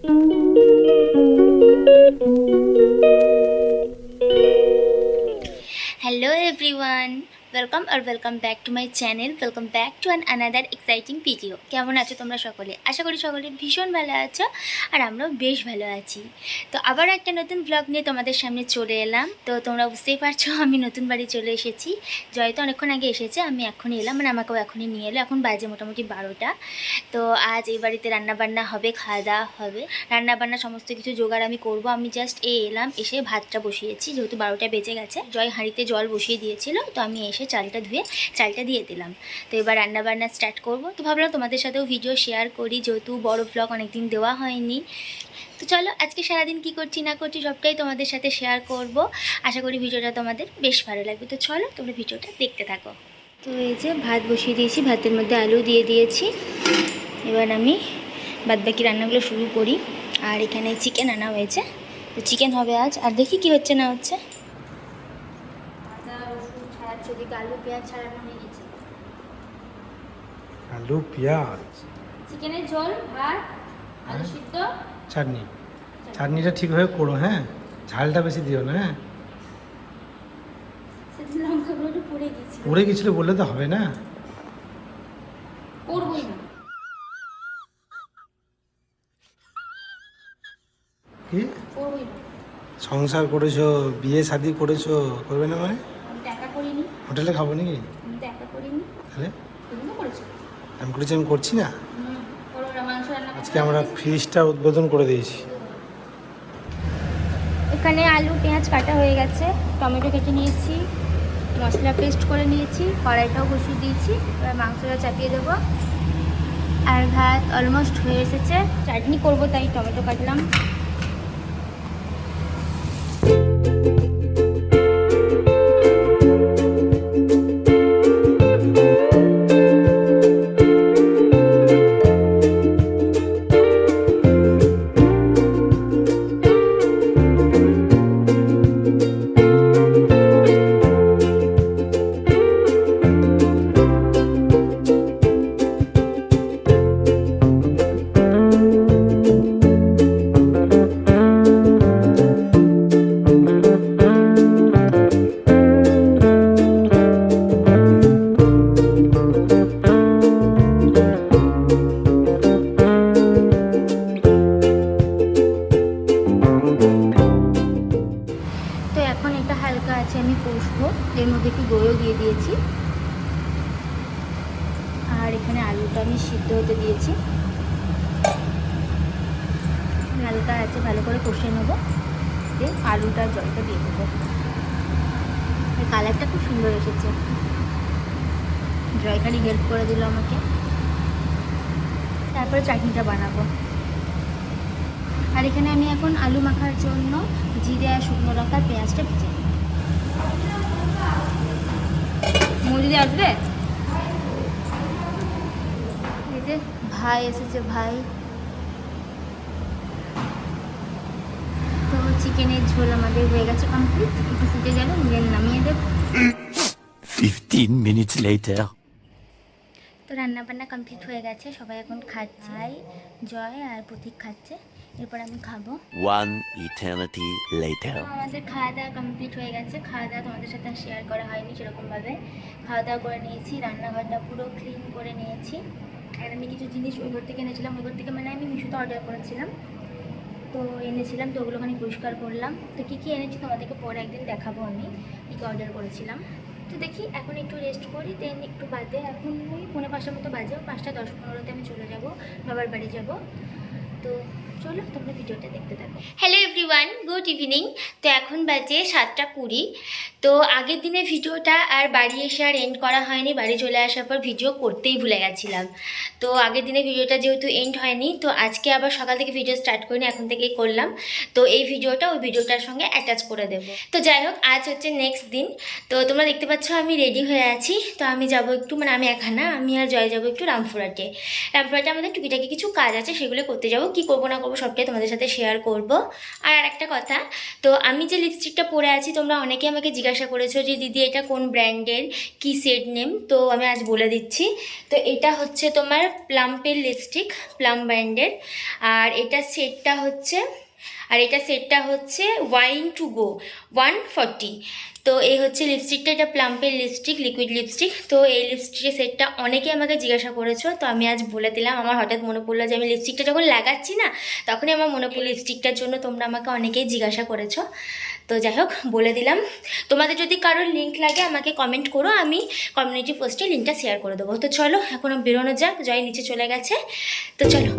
Hello everyone, welcome और welcome back to my channel. Welcome back to another exciting ভিডিও। কেমন আছো তোমরা সকলে? আশা করি সকলে ভীষণ ভালো আছো আর আমরাও বেশ ভালো আছি। তো আবার একটা নতুন ব্লগ নিয়ে তোমাদের সামনে চলে এলাম। তো তোমরা বুঝতেই পারছো আমি নতুন বাড়ি চলে এসেছি। জয় তো অনেকক্ষণ আগে এসেছে, আমি এখনই এলাম, মানে আমাকেও এখনই নিয়ে এলো। এখন বাজে মোটামুটি 12টা। তো আজ এই বাড়িতে রান্নাবান্না হবে, খাওয়া দাওয়া হবে। রান্নাবান্না সমস্ত কিছু জোগাড় আমি করব। আমি জাস্ট এলাম, এসে ভাতটা বসিয়েছি, যেহেতু 12টা বেজে গেছে। জয় হাঁড়িতে জল বসিয়ে দিয়েছিল, তো আমি এসে চালটা ধুয়ে চালটা দিয়ে দিলাম। তো এবার রান্নাবান্না স্টার্ট করব। তো ভাবলাম তোমাদের সাথেও ভিডিও শেয়ার করি, যেহেতু বড় ব্লগ অনেকদিন দেওয়া হয়নি। তো চলো আজকে সারাদিন কি করছি না করছি সবটাই তোমাদের সাথে শেয়ার করব। আশা করি ভিডিওটা তোমাদের বেশ ভালো লাগবে। তো চলো তোমরা ভিডিওটা দেখতে থাকো। তো এই যে ভাত বসিয়ে দিয়েছি, ভাতের মধ্যে আলু দিয়ে দিয়েছি। এবার আমি বাদবাকি রান্নাগুলো শুরু করি। আর এখানে চিকেন আনা হয়েছে, তো চিকেন হবে আজ। আর দেখি কি হচ্ছে না হচ্ছে। আলু পেঁয়াজ ছাড়ানো হয়ে গেছে। আলু পেঁয়াজ, চিকেনের ঝোল, ভাত, আলু সিদ্ধ, চাটনি। চাটনিটা ঠিকভাবে করো, হ্যাঁ, ঝালটা বেশি দিও না। হ্যাঁ, সেদিন লঙ্কাগুলো একটু পুড়ে গেছে। পুড়ে গেছিল বললে তো হবে না। করবই না। কি করবই না। সংসার করেছো, বিয়ে শাদি করেছো, করবে না মানে? আমি তো একা করিনি। হোটেলে খাবো নাকি? আমি তো একা করিনি। তাহলে তুমি তো করেছো। আমি করেছি, আমি করছি না। করো না, মাংস রান্না করতে আজকে আমরা ফ্রিজটা উদ্বোধন করে দিয়েছি। এখানে আলু পেঁয়াজ কাটা হয়ে গেছে, টমেটো কেটে নিয়েছি, মশলা পেস্ট করে নিয়েছি, কড়াইটাও বসিয়ে দিয়েছি। এবার মাংসটা চাপিয়ে দেবো। আর ভাত অলমোস্ট হয়ে এসেছে। চাটনি করবো তাই টমেটো কাটলাম। আমি কষবো, এর মধ্যে একটু দইও দিয়ে দিয়েছি। আর এখানে আলুটা আমি সিদ্ধ হতে দিয়েছি, হালকা আছে, ভালো করে কষে নেবো। দিয়ে আলুটা জলটা দিয়ে দেবো। এই কালারটা খুব সুন্দর এসেছে। জয়কারি হেল্প করে দিল আমাকে। তারপরে চাটনিটা বানাবো। আর এখানে আমি এখন আলু মাখার জন্য জিরে আর শুকনো লঙ্কা পেঁয়াজটা ভেজে নিই। মজুরি আসবে। এই যে ভাই এসেছে, ভাই। তো চিকেনের ঝোল আমাদের হয়ে গেছে কমপ্লিট। একটু ফুটে গেল, দেন নামিয়ে দেব। 15 minutes later. তো রান্নাবান্না কমপ্লিট হয়ে গেছে, সবাই এখন খাচ্ছে। জয় আর প্রতীক খাচ্ছে, এরপর আমি খাবো। One eternity later. আমাদের খাওয়া দাওয়া কমপ্লিট হয়ে গেছে। খাওয়া দাওয়া তোমাদের সাথে শেয়ার করা হয়নি সেরকমভাবে। খাওয়া দাওয়া করে নিয়েছি, রান্নাঘরটা পুরো ক্লিন করে নিয়েছি। আর আমি কিছু জিনিস ওই ঘর থেকে এনেছিলাম, ওই ঘর থেকে মানে আমি মিশোতে অর্ডার করেছিলাম, তো এনেছিলাম। তো ওগুলোখানি পরিষ্কার করলাম। তো কী কী এনেছি তোমাদেরকে পরে একদিন দেখাবো আমি কী কী অর্ডার করেছিলাম। তো দেখি এখন একটু রেস্ট করি, দেন একটু বাদে, এখন ওই 5:45 মতো বাজে, 5:10-15তে আমি চলে যাব, বাবার বাড়ি যাব। তো চলো তোমরা ভিডিওটা দেখতে থাকো। Hello everyone, good evening. তো এখন বাজে 7:20। তো আগের দিনে ভিডিওটা আর বাড়ি এসে আর এন্ড করা হয়নি। বাড়ি চলে আসার পর ভিডিও করতেই ভুলে গেছিলাম। তো আগের দিনে ভিডিওটা যেহেতু এন্ড হয়নি, তো আজকে আবার সকাল থেকে ভিডিও স্টার্ট করিনি, এখন থেকেই করলাম। তো এই ভিডিওটা ওই ভিডিওটার সঙ্গে অ্যাটাচ করে দেবো। তো যাই হোক, আজ হচ্ছে নেক্সট দিন। তো তোমরা দেখতে পাচ্ছ আমি রেডি হয়ে আছি। তো আমি যাব একটু, মানে আমি একা না, আমি আর জয় যাবো একটু রামপুরহাটে। রামপুরহাটে আমাদের টুকিটাকি কিছু কাজ আছে, সেগুলো করতে যাব। কি করবো না করবো সবটাই তোমাদের সাথে শেয়ার করব। আর আর একটা কথা, তো আমি যে লিপস্টিকটা পরে আছি তোমরা অনেকে আমাকে জিজ্ঞাসা করেছো যে দিদি এটা কোন ব্র্যান্ডের, কি সেট নেম, তো আমি আজ বলে দিচ্ছি। তো এটা হচ্ছে তোমার প্লাম্পের লিপস্টিক, প্লাম ব্র্যান্ডের। আর এটা সেটটা হচ্ছে ওয়াইন টু গো 140। তো এই হচ্ছে লিপস্টিকটা, এটা প্লাম্পের লিপস্টিক, লিকুইড লিপস্টিক। তো এই লিপস্টিকের সেটটা অনেকে আমাকে জিজ্ঞাসা করেছো, তো আমি আজ বলে দিলাম। আমার হঠাৎ মনে পড়লো যে আমি লিপস্টিকটা যখন লাগাচ্ছি না, তখনই আমার মনে পড়লো লিপস্টিকটার জন্য তোমরা আমাকে অনেকেই জিজ্ঞাসা করেছো। তো যাই হোক, বলে দিলাম। তোমাদের যদি কারোর লিঙ্ক লাগে আমাকে কমেন্ট করো, আমি কমিউনিটি পোস্টে লিঙ্কটা শেয়ার করে দেবো। তো চলো এখন বেরোনো যাক, জয় নিচে চলে গেছে, তো চলো।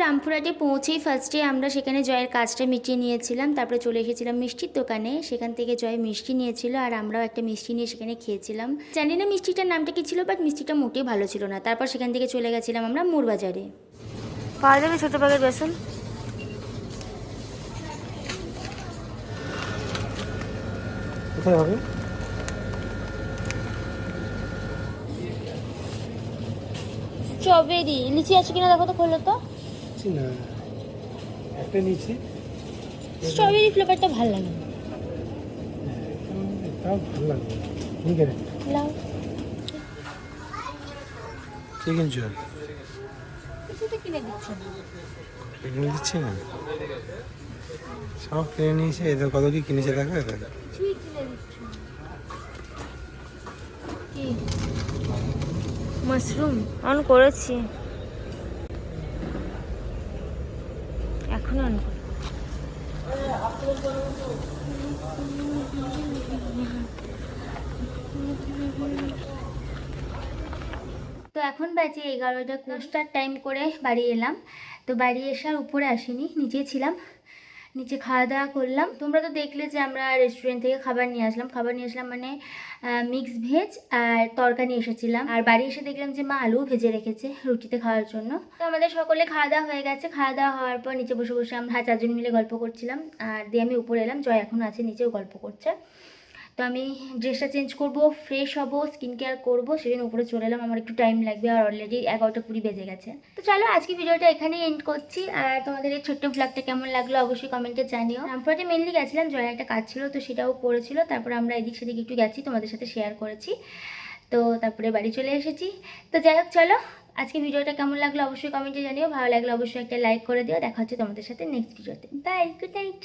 রামপুরহাটে পৌঁছেই ফার্স্টে আমরা সেখানে জয়ের কাজটা মিটিয়ে নিয়েছিলাম, তারপরে চলে এসেছিলাম মিষ্টির দোকানে। সেখান থেকে জয় মিষ্টি নিয়েছিল আর আমরাও একটা মিষ্টি নিয়ে সেখানে খেয়েছিলাম। জানি না মিষ্টিটার নামটা কি ছিল, বাট মিষ্টিটা মোটেই ভালো ছিল না। তারপর সেখান থেকে চলে গেছিলাম আমরা মুড়বাজারে। পাওয়া যাবে ছোটো প্যাকেট বেসন? কোথায় হবে? স্ট্রবেরি লিচি আছে কিনা দেখো তো, খোলো তো। না, একটা নিচে স্ট্রবেরি ফ্লেভারটা ভালো লাগে না। তাও ভালো লাগবে। ঠিক আছে, লাও কে কিনছো? কিছু তো কিনে দিচ্ছে না। কিনে দিচ্ছে না, সব কিনে নিয়েছে। এদের কত কি কিনেছে দেখো, এদের কিছুই কিনে দিচ্ছে না। কি মাশরুম অন করেছি, এখন অন করি। তো এখন বাজে 11টা, কোস্টার টাইম করে বাড়ি এলাম। তো বাড়ি এসার উপরে আসিনি, নিচেই ছিলাম। নিচে খাওয়া দাওয়া করলাম। তোমরা তো দেখলে যে আমরা রেস্টুরেন্ট থেকে খাবার নিয়ে আসলাম মানে মিক্স ভেজ আর তরকা নিয়ে এসেছিলাম। আর বাড়ি এসে দেখলাম যে মা আলু ভেজে রেখেছে রুটিতে খাওয়ার জন্য। তো আমাদের সকলে খাওয়া দাওয়া হয়ে গেছে। খাওয়া দাওয়া হওয়ার পর নিচে বসে বসে আমরা 4জন মিলে গল্প করছিলাম। আর দিয়ে আমি উপরে এলাম, জয় এখন আছে নিচেও গল্প করছে। তো আমি ড্রেসটা চেঞ্জ করব, ফ্রেশ হব, স্কিন কেয়ার করবো, সেদিন উপরে চলে এলাম। আমার একটু টাইম লাগবে, আর অলরেডি 11টা 20 বেজে গেছে। তো চলো আজকে ভিডিওটা এখানেই এন্ড করছি। আর তোমাদের এই ছোট্ট ব্লগটা কেমন লাগলো অবশ্যই কমেন্টে জানিও। রামপুরহাটে মেনলি গেছিলাম, জয়ের একটা কাজ ছিল, তো সেটাও করেছিল। তারপর আমরা এদিক সেদিক একটু গেছি, তোমাদের সাথে শেয়ার করেছি। তো তারপরে বাড়ি চলে এসেছি। তো যাই হোক, চলো আজকে ভিডিওটা কেমন লাগলো অবশ্যই কমেন্টে জানিও। ভালো লাগলে অবশ্যই একটা লাইক করে দিও। দেখা হচ্ছে তোমাদের সাথে নেক্সট ভিডিওতে। Bye, good night.